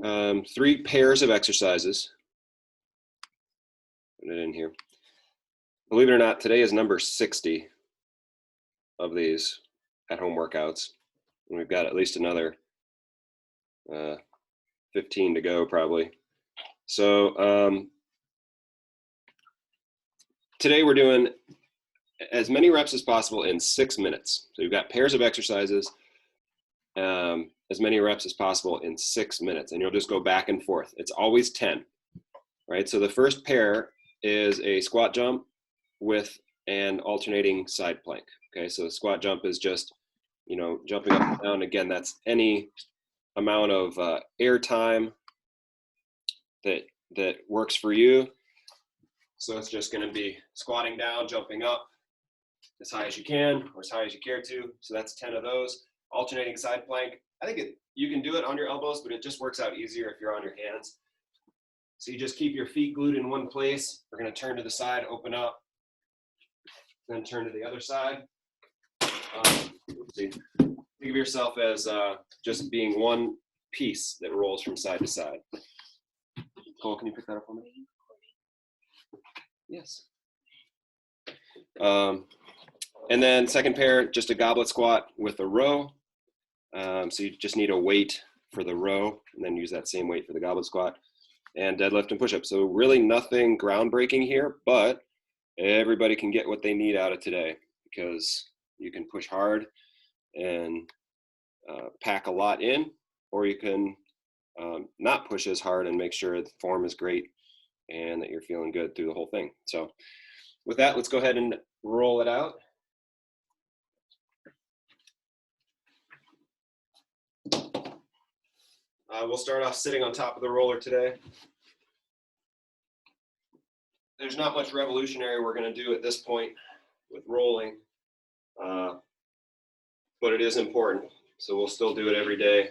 3 pairs of exercises. Put it in here. Believe it or not, today is number 60 of these at-home workouts. And we've got at least another 15 to go probably. So today we're doing as many reps as possible in 6 minutes. So you've got pairs of exercises, as many reps as possible in 6 minutes, and you'll just go back and forth. It's always 10, right? So the first pair is a squat jump with an alternating side plank. Okay, so the squat jump is just, you know, jumping up and down. Again, that's any amount of air time that works for you. So it's just going to be squatting down, jumping up as high as you can or as high as you care to. So that's 10 of those. Alternating side plank. I think you can do it on your elbows, but it just works out easier if you're on your hands. So you just keep your feet glued in one place. We're going to turn to the side, open up, then turn to the other side. Think of yourself as just being one piece that rolls from side to side. Cole, can you pick that up for me? Yes. And then second pair, just a goblet squat with a row. So you just need a weight for the row and then use that same weight for the goblet squat, and deadlift and push-up. So really nothing groundbreaking here, but everybody can get what they need out of today because you can push hard and pack a lot in, or you can not push as hard and make sure the form is great and that you're feeling good through the whole thing. So with that, let's go ahead and roll it out. We'll start off sitting on top of the roller today. There's not much revolutionary we're going to do at this point with rolling, but it is important, so we'll still do it every day.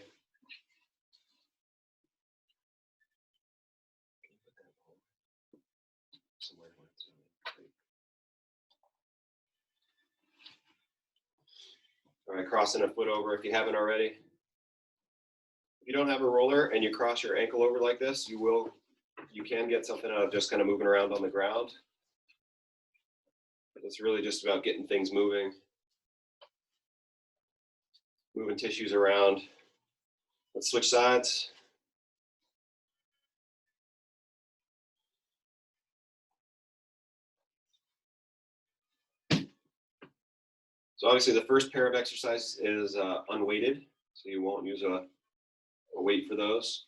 All right, crossing a foot over if you haven't already. If you don't have a roller and you cross your ankle over like this, you can get something out of just kind of moving around on the ground. But it's really just about getting things moving, moving tissues around. Let's switch sides. So obviously the first pair of exercises is unweighted, so you won't use a weight for those.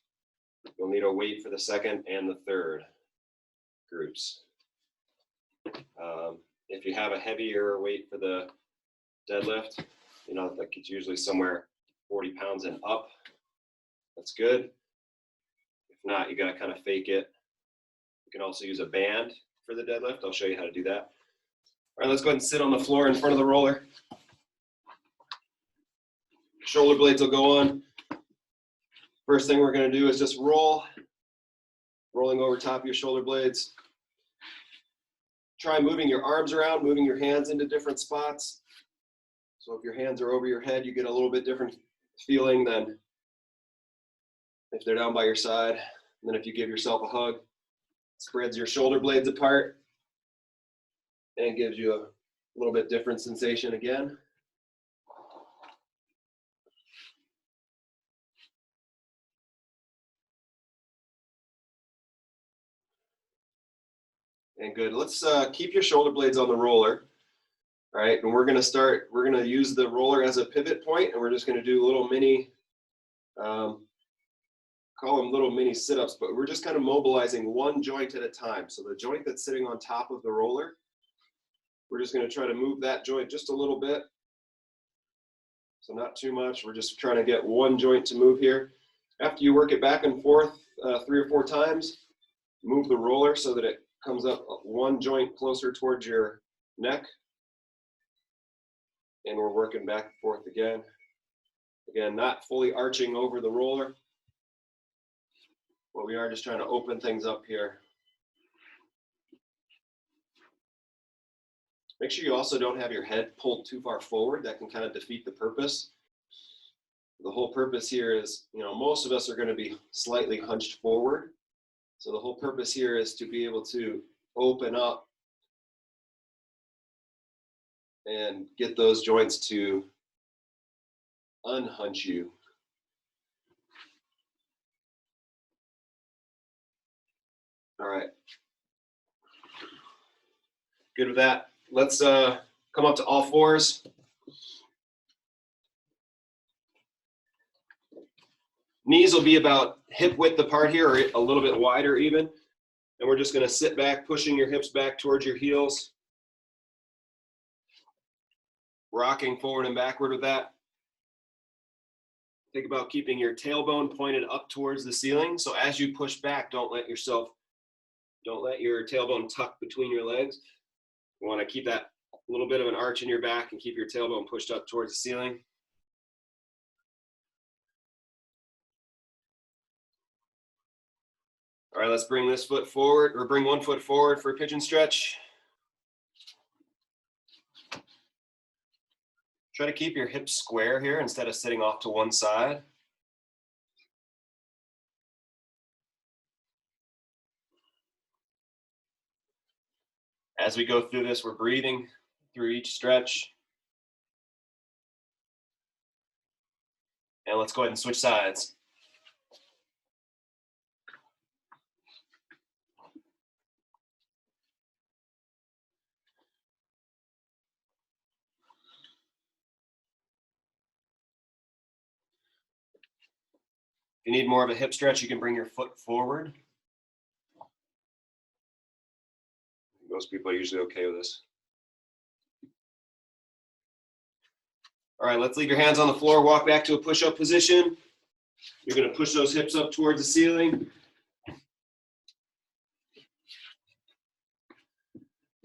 You'll need a weight for the second and the third groups. If you have a heavier weight for the deadlift, you know, like it's usually somewhere 40 pounds and up, that's good. If not, you got to kind of fake it. You can also use a band for the deadlift. I'll show you how to do that. All right, let's go ahead and sit on the floor in front of the roller. Shoulder blades will go on. First thing we're going to do is just rolling over top of your shoulder blades. Try moving your arms around, moving your hands into different spots. So if your hands are over your head, you get a little bit different feeling than if they're down by your side. And then if you give yourself a hug, spreads your shoulder blades apart and gives you a little bit different sensation again. And good. Let's keep your shoulder blades on the roller. All right, and we're going to use the roller as a pivot point, and we're just going to do little mini, call them little mini sit-ups, but we're just kind of mobilizing one joint at a time. So the joint that's sitting on top of the roller, we're just going to try to move that joint just a little bit. So not too much. We're just trying to get one joint to move here. After you work it back and forth 3 or 4 times, move the roller so that it comes up one joint closer towards your neck. And we're working back and forth again. Again, not fully arching over the roller, but we are just trying to open things up here. Make sure you also don't have your head pulled too far forward. That can kind of defeat the purpose. The whole purpose here is, most of us are going to be slightly hunched forward. So the whole purpose here is to be able to open up and get those joints to unhunch you. All right. Good with that. Let's come up to all fours. Knees will be about hip width apart here, or a little bit wider even. And we're just going to sit back, pushing your hips back towards your heels. Rocking forward and backward with that. Think about keeping your tailbone pointed up towards the ceiling. So as you push back, don't let your tailbone tuck between your legs. You want to keep that little bit of an arch in your back and keep your tailbone pushed up towards the ceiling. All right, let's bring this foot forward, or bring one foot forward for a pigeon stretch. Try to keep your hips square here instead of sitting off to one side. As we go through this, we're breathing through each stretch. And let's go ahead and switch sides. If you need more of a hip stretch, you can bring your foot forward. Most people are usually okay with this. All right, let's leave your hands on the floor, walk back to a push-up position. You're going to push those hips up towards the ceiling.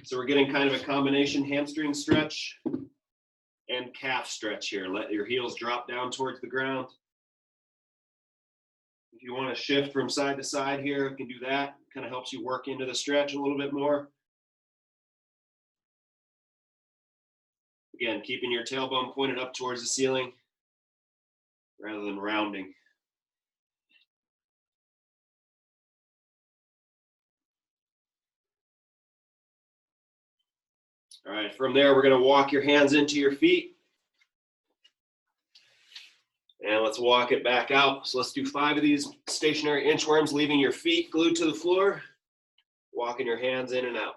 So we're getting kind of a combination hamstring stretch and calf stretch here. Let your heels drop down towards the ground. If you want to shift from side to side here, you can do that. Kind of helps you work into the stretch a little bit more. Again, keeping your tailbone pointed up towards the ceiling rather than rounding. All right, from there, we're going to walk your hands into your feet. And let's walk it back out. So let's do 5 of these stationary inchworms, leaving your feet glued to the floor, walking your hands in and out.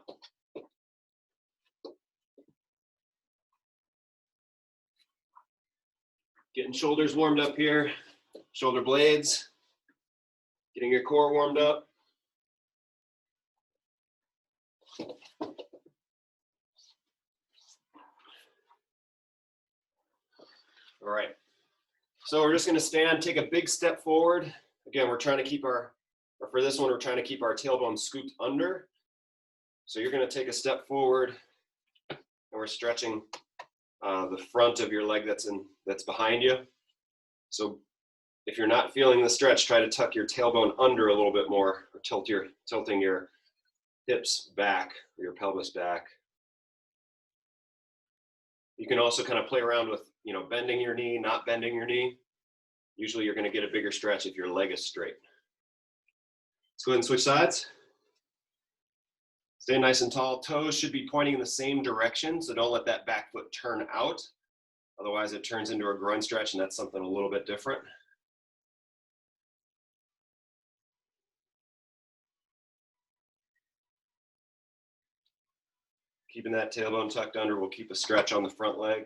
Getting shoulders warmed up here, shoulder blades, getting your core warmed up. All right. So we're just going to stand, take a big step forward. Again, we're trying to keep for this one, we're trying to keep our tailbone scooped under. So you're going to take a step forward, and we're stretching the front of your leg that's behind you. So if you're not feeling the stretch, try to tuck your tailbone under a little bit more, or tilting your hips back, or your pelvis back. You can also kind of play around with, bending your knee, not bending your knee. Usually you're going to get a bigger stretch if your leg is straight. Let's go ahead and switch sides. Stay nice and tall. Toes should be pointing in the same direction, so don't let that back foot turn out. Otherwise it turns into a groin stretch, and that's something a little bit different. Keeping that tailbone tucked under will keep a stretch on the front leg.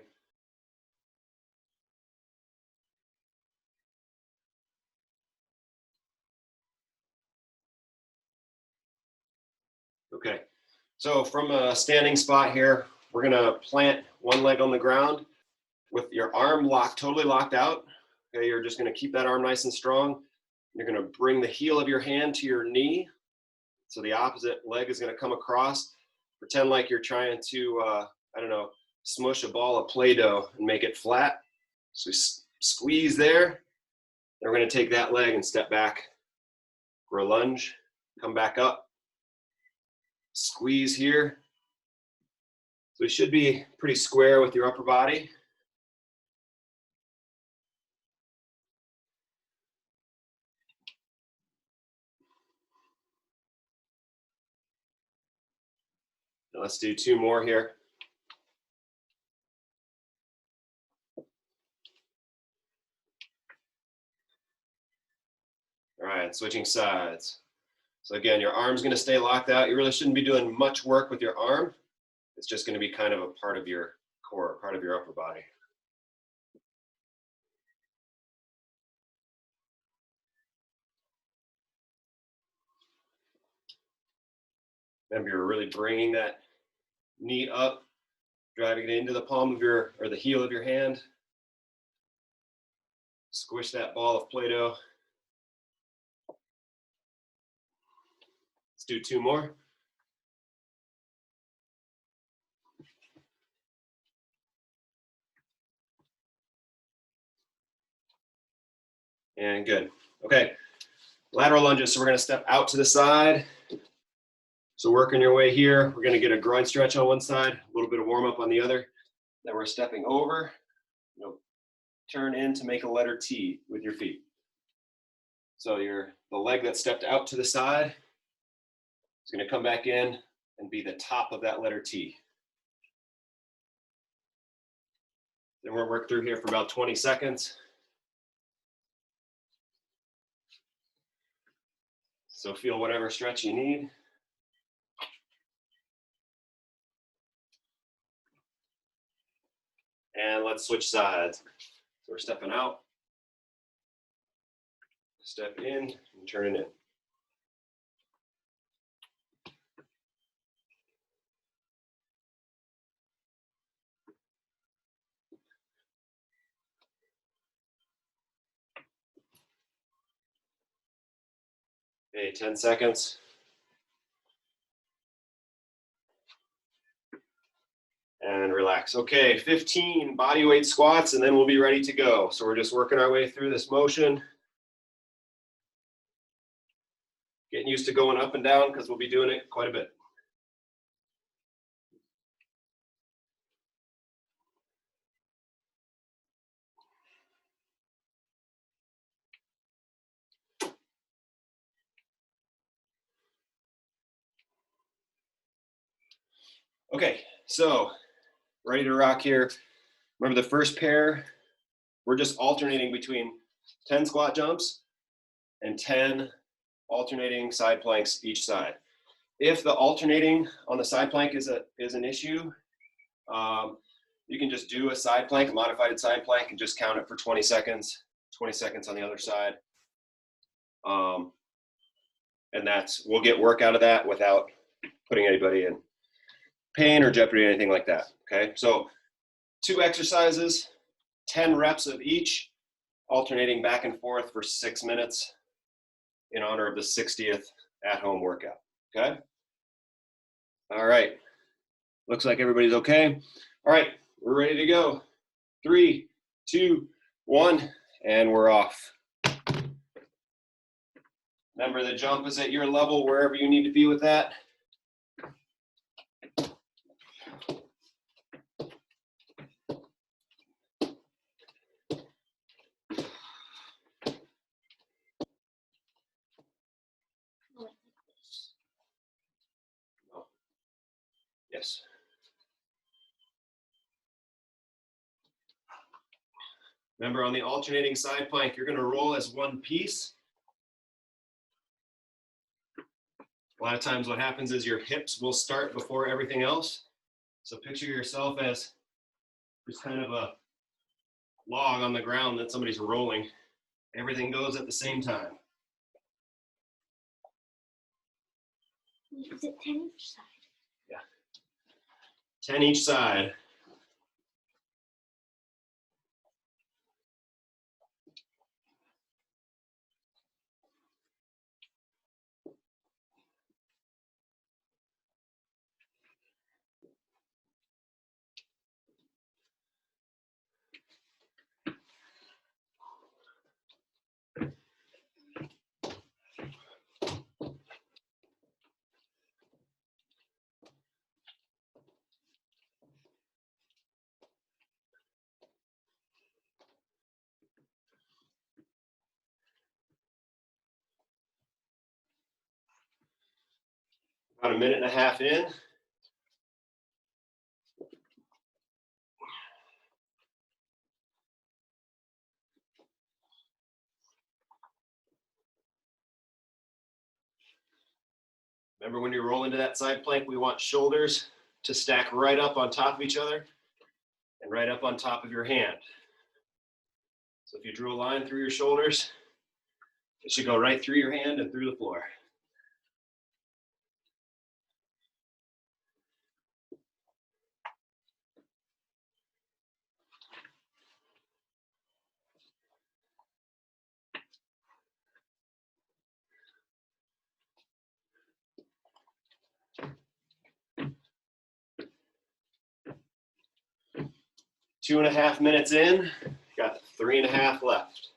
Okay, so from a standing spot here, we're gonna plant one leg on the ground with your arm totally locked out. Okay, you're just gonna keep that arm nice and strong. You're gonna bring the heel of your hand to your knee. So the opposite leg is gonna come across. Pretend like you're trying to, smush a ball of Play-Doh and make it flat. So squeeze there. Then we're gonna take that leg and step back for a lunge, come back up. Squeeze here. So you should be pretty square with your upper body. Let's do 2 more here. All right, switching sides. So again, your arm's going to stay locked out. You really shouldn't be doing much work with your arm. It's just going to be kind of a part of your core, part of your upper body. Remember, you're really bringing that knee up, driving it into the palm of your, or the heel of your hand. Squish that ball of Play-Doh. Let's do 2 more. And good. Okay, lateral lunges. So we're going to step out to the side. So working your way here, we're going to get a groin stretch on one side, a little bit of warm up on the other. Then we're stepping over. You'll turn in to make a letter T with your feet. So the leg that stepped out to the side is going to come back in and be the top of that letter T. Then we'll work through here for about 20 seconds. So feel whatever stretch you need. And let's switch sides. So we're stepping out, step in, and turning in. Okay, 10 seconds. And relax. Okay, 15 body weight squats, and then we'll be ready to go. So we're just working our way through this motion. Getting used to going up and down because we'll be doing it quite a bit. Okay, so ready to rock here. Remember the first pair, we're just alternating between 10 squat jumps and 10 alternating side planks each side. If the alternating on the side plank is an issue, you can just do a side plank, a modified side plank, and just count it for 20 seconds, 20 seconds on the other side. And we'll get work out of that without putting anybody in pain or jeopardy or anything like that, okay? So 2 exercises, 10 reps of each, alternating back and forth for 6 minutes in honor of the 60th at-home workout, okay? All right, looks like everybody's okay. All right, we're ready to go. 3, 2, 1, and we're off. Remember, the jump is at your level, wherever you need to be with that. Yes. Remember, on the alternating side plank, you're going to roll as one piece. A lot of times what happens is your hips will start before everything else. So picture yourself as just kind of a log on the ground that somebody's rolling. Everything goes at the same time. Is it 10 each side? Yeah. 10 each side. About a minute and a half in. Remember, when you roll into that side plank, we want shoulders to stack right up on top of each other and right up on top of your hand. So if you drew a line through your shoulders, it should go right through your hand and through the floor. Two and a half minutes in, got 3.5 left.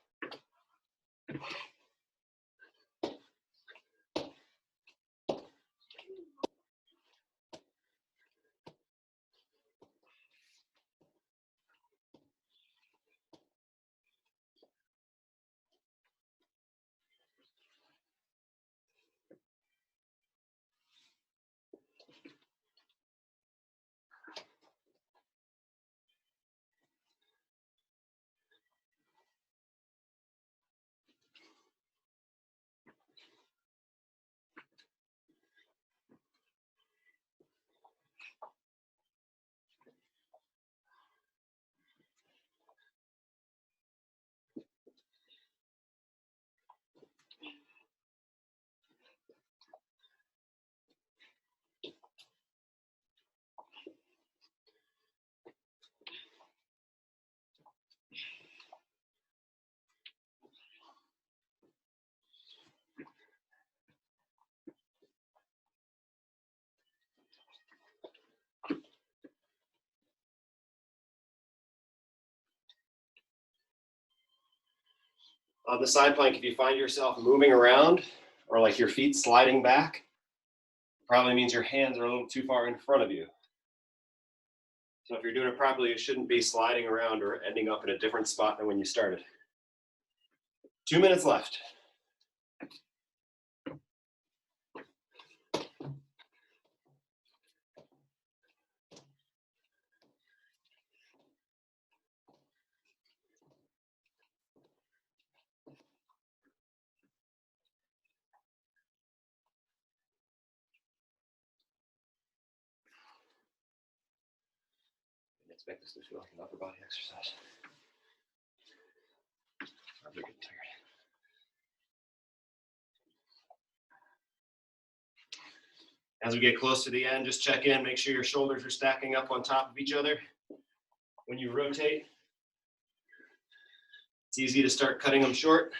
On the side plank, if you find yourself moving around or like your feet sliding back, probably means your hands are a little too far in front of you. So if you're doing it properly, you shouldn't be sliding around or ending up in a different spot than when you started. 2 minutes left. Expect this to feel like an upper body exercise. I'm getting tired. As we get close to the end, just check in, make sure your shoulders are stacking up on top of each other. When you rotate, it's easy to start cutting them short.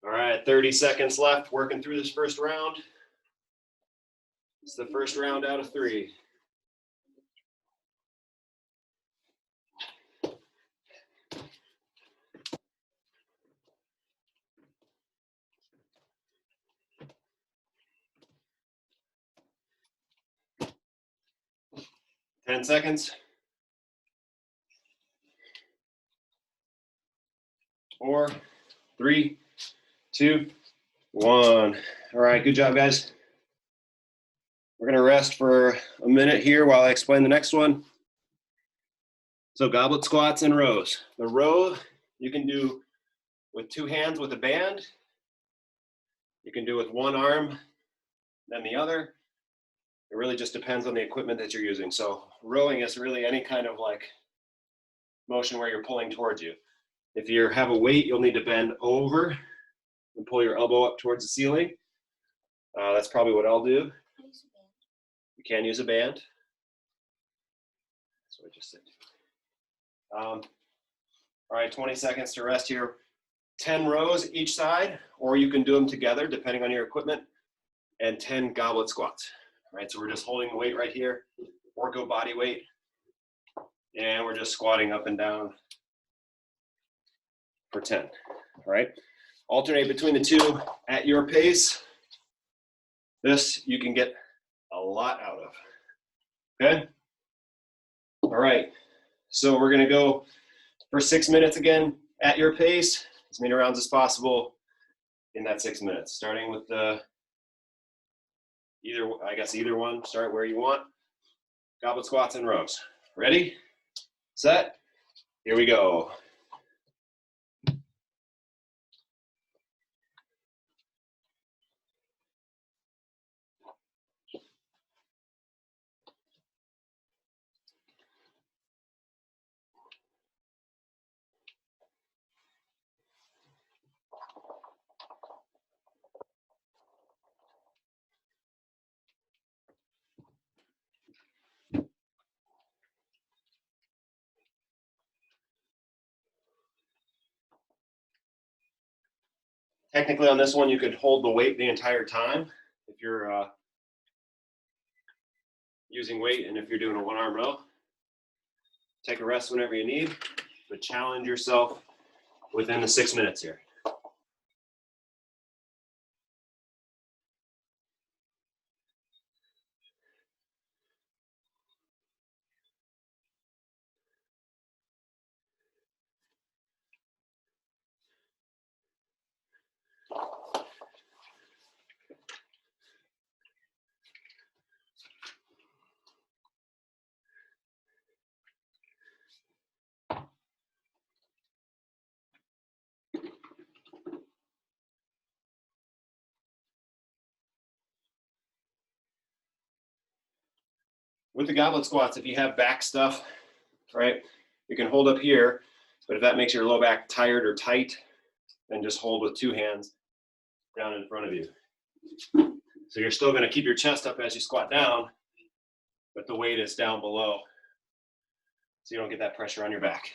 All right, 30 seconds left, working through this first round. It's the first round out of 3. Ten seconds. 4, 3, 2, 1. All right, good job, guys. We're gonna rest for a minute here while I explain the next one. So goblet squats and rows. The row you can do with 2 hands with a band. You can do with 1 arm, then the other. It really just depends on the equipment that you're using. So rowing is really any kind of like motion where you're pulling towards you. If you have a weight, you'll need to bend over and pull your elbow up towards the ceiling. That's probably what I'll do. You can use a band. That's what I just said. All right, 20 seconds to rest here. 10 rows each side, or you can do them together depending on your equipment, and 10 goblet squats. All right, so we're just holding the weight right here. ortho body weight. And we're just squatting up and down for 10, all right? Alternate between the two at your pace. This you can get a lot out of, okay? All right, so we're gonna go for 6 minutes again at your pace, as many rounds as possible in that 6 minutes, starting with the either one, start where you want. Goblet squats and rows. Ready, set, here we go. Technically on this one, you could hold the weight the entire time if you're using weight and if you're doing a one-arm row. Take a rest whenever you need, but challenge yourself within the 6 minutes here. With the goblet squats, if you have back stuff, right, you can hold up here, but if that makes your low back tired or tight, then just hold with 2 hands down in front of you. So you're still going to keep your chest up as you squat down, but the weight is down below, so you don't get that pressure on your back.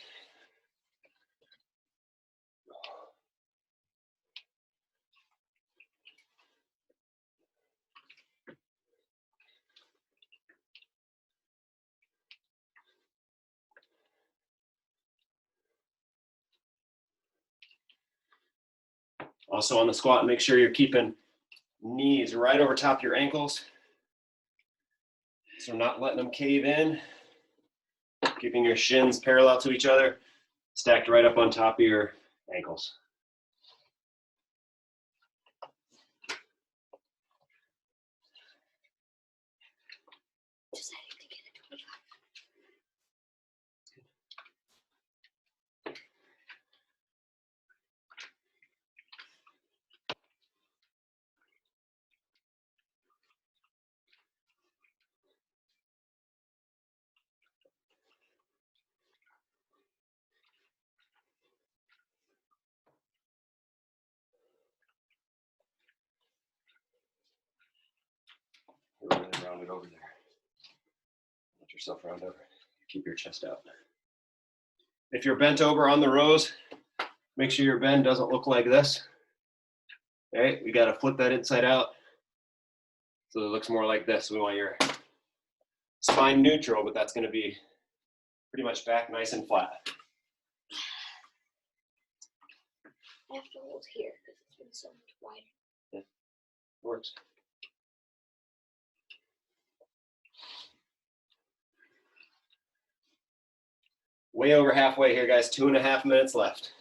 Also on the squat, make sure you're keeping knees right over top of your ankles. So not letting them cave in. Keeping your shins parallel to each other, stacked right up on top of your ankles. You're really rounded over there. Let yourself round over. Keep your chest out. If you're bent over on the rows, make sure your bend doesn't look like this. All right, we got to flip that inside out so it looks more like this. We want your spine neutral, but that's going to be pretty much back nice and flat. I have to hold here because it's been so much wider. Yeah, works. Way over halfway here, guys. 2.5 minutes left.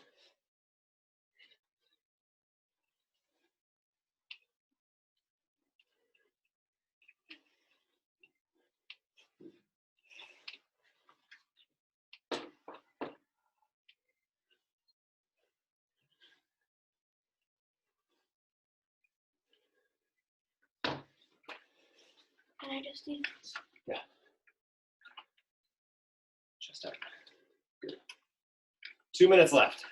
Can I just do this? Yeah. Chest out. Good. 2 minutes left.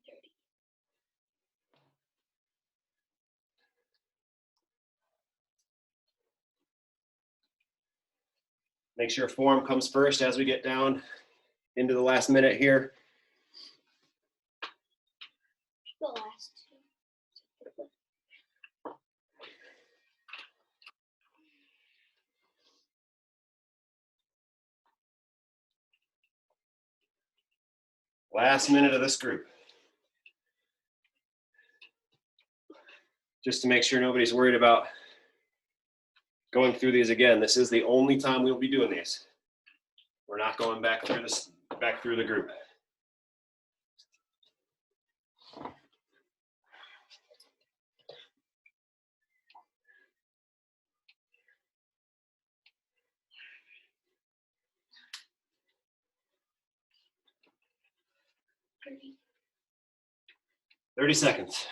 30. Make sure form comes first as we get down into the last minute here. The last two. Last minute of this group. Just to make sure nobody's worried about going through these again. This is the only time we'll be doing these. We're not going back through the group. Thirty. 30 seconds.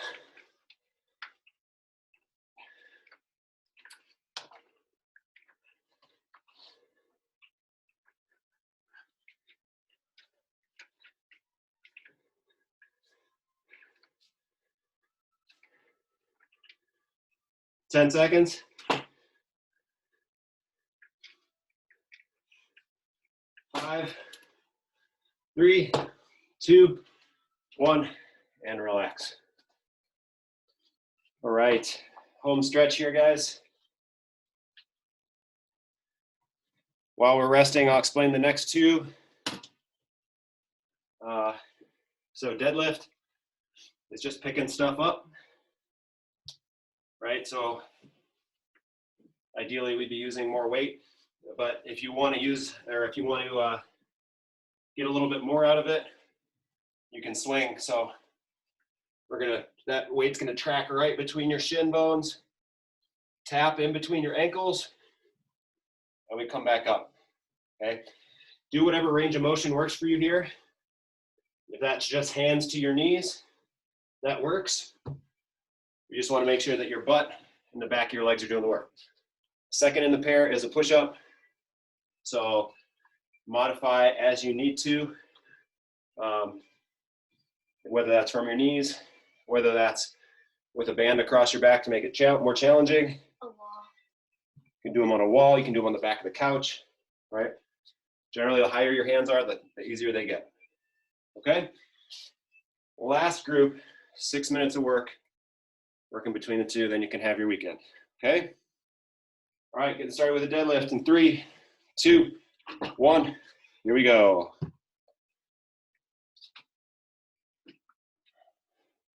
Ten seconds. 5, 3, 2, 1, and relax. All right, home stretch here, guys. While we're resting, I'll explain the next two. So deadlift is just picking stuff up, right? So ideally we'd be using more weight, but if you want to use, or if you want to get a little bit more out of it, you can swing. So that weight's gonna track right between your shin bones, tap in between your ankles, and we come back up, okay? Do whatever range of motion works for you here. If that's just hands to your knees, that works. You just want to make sure that your butt and the back of your legs are doing the work. Second in the pair is a push-up. So modify as you need to, whether that's from your knees, whether that's with a band across your back to make it more challenging. A wall. You can do them on a wall, you can do them on the back of the couch, right? Generally, the higher your hands are, the easier they get. Okay? Last group, 6 minutes of work, working between the two, then you can have your weekend. Okay? All right, getting started with a deadlift in 3, 2, 1. Here we go.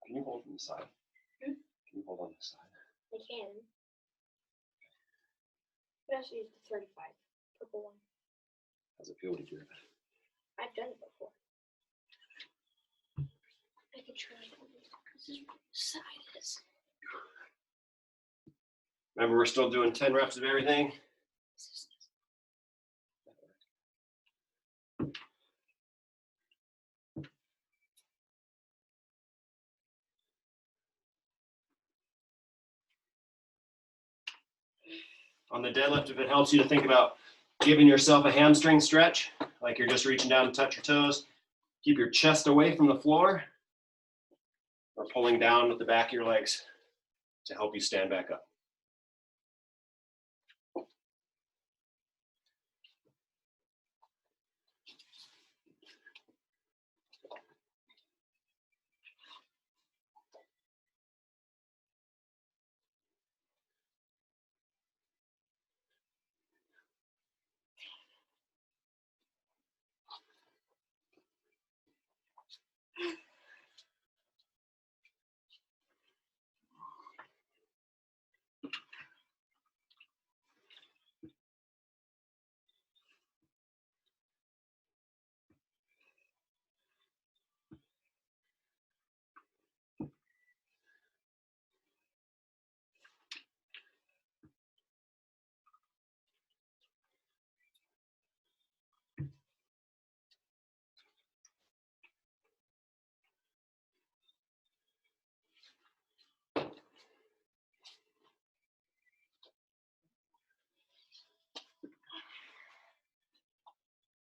Can you hold from the side? Can you hold on the side? I can. But I should use the 35 purple one. How's it feel to do it? I've done it before. I can try it because this side is. Remember, we're still doing 10 reps of everything. On the deadlift, if it helps you to think about giving yourself a hamstring stretch, like you're just reaching down to touch your toes, keep your chest away from the floor, or pulling down with the back of your legs to help you stand back up.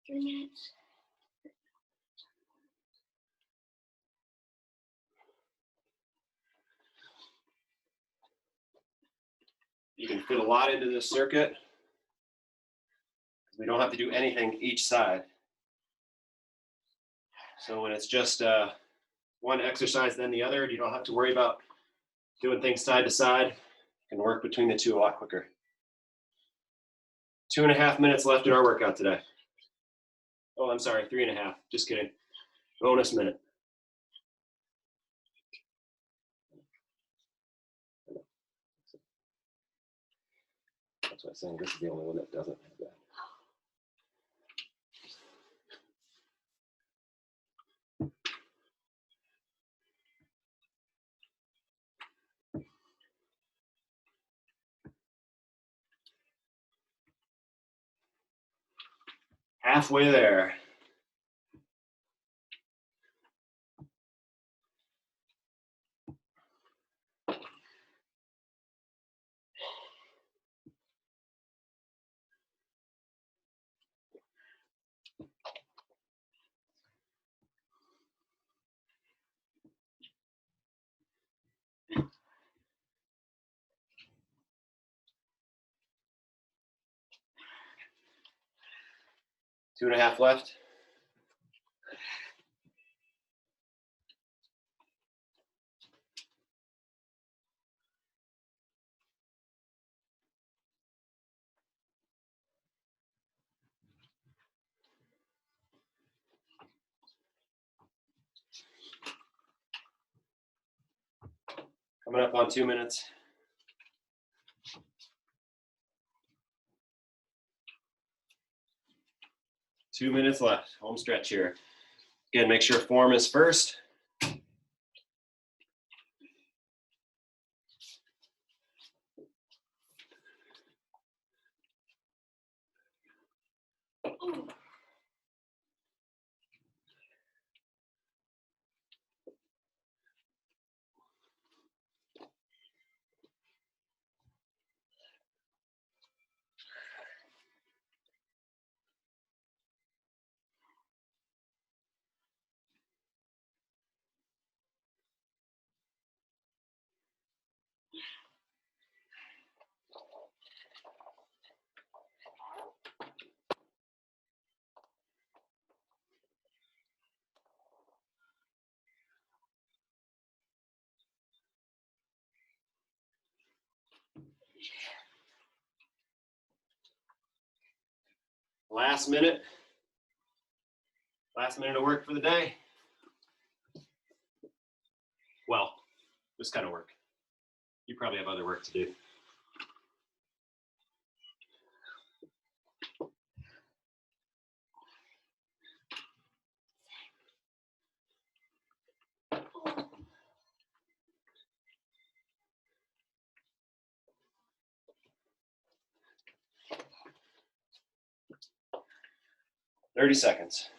Minutes. You can fit a lot into this circuit. We don't have to do anything each side. So when it's just one exercise then the other, you don't have to worry about doing things side to side. You can work between the two a lot quicker. 2.5 minutes left in our workout today. Oh, I'm sorry, 3.5. Just kidding. Bonus minute. That's what I'm saying. This is the only one that doesn't have that. Halfway there. Two and a half left. Coming up on 2 minutes. Two minutes left. Home stretch here. Again, make sure form is first. Oh. Last minute. Last minute of work for the day. Well, this kind of work. You probably have other work to do. Oh. 30 seconds.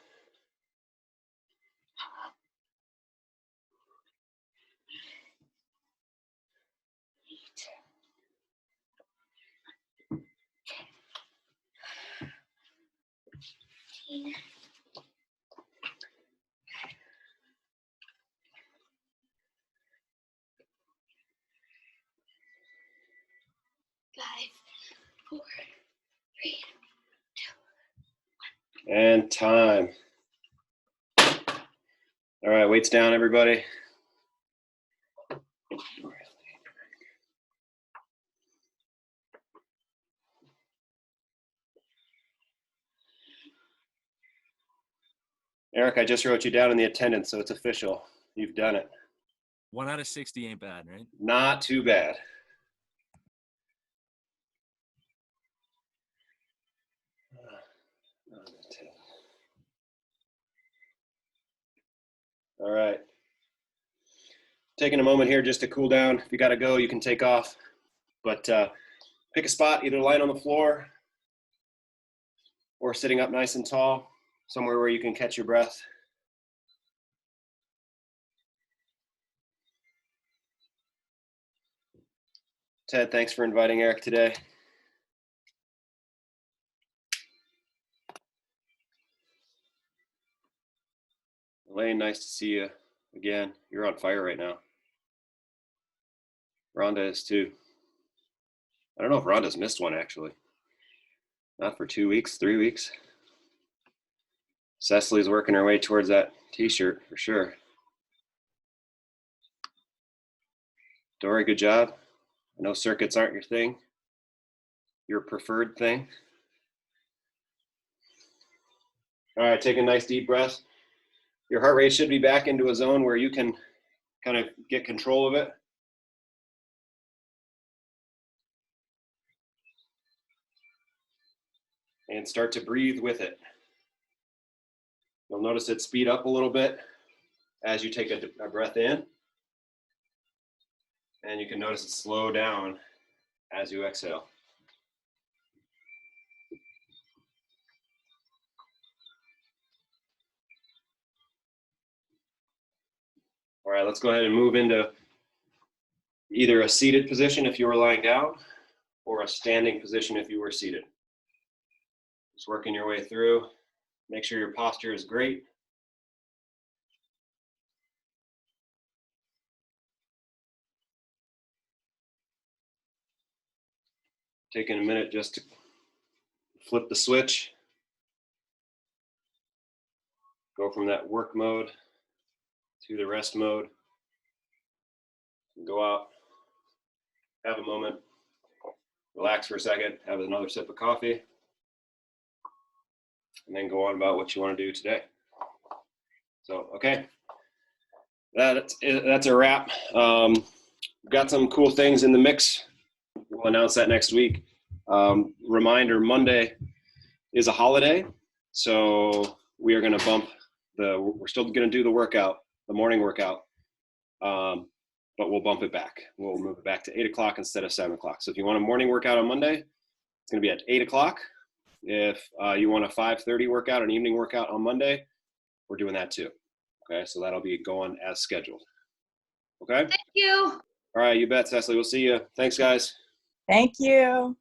Five, four, three. And time. All right, weights down, everybody. Eric, I just wrote you down in the attendance, so it's official. You've done it. 1 out of 60 ain't bad, right? Not too bad. All right. Taking a moment here just to cool down. If you got to go, you can take off. But pick a spot, either lying on the floor or sitting up nice and tall, somewhere where you can catch your breath. Ted, thanks for inviting Eric today. Elaine, nice to see you again. You're on fire right now. Rhonda is too. I don't know if Rhonda's missed one actually. Not for 2 weeks, 3 weeks. Cecily's working her way towards that t-shirt for sure. Dory, good job. I know circuits aren't your thing, your preferred thing. All right, take a nice deep breath. Your heart rate should be back into a zone where you can kind of get control of it. And start to breathe with it. You'll notice it speed up a little bit as you take a breath in. And you can notice it slow down as you exhale. All right, let's go ahead and move into either a seated position if you were lying down or a standing position if you were seated. Just working your way through. Make sure your posture is great. Taking a minute just to flip the switch. Go from that work mode to the rest mode. Go out, have a moment, relax for a second, have another sip of coffee, and then go on about what you want to do today. So, okay, that's a wrap. We've got some cool things in the mix. We'll announce that next week. Reminder, Monday is a holiday, so we are going to bump we're still going to do the workout, the morning workout, but we'll bump it back. We'll move it back to 8 o'clock instead of 7 o'clock. So if you want a morning workout on Monday, it's going to be at 8 o'clock. If you want a 5:30 workout, an evening workout on Monday, we're doing that too. Okay, so that'll be going as scheduled. Okay? Thank you. All right, you bet, Cecily. We'll see you. Thanks, guys. Thank you.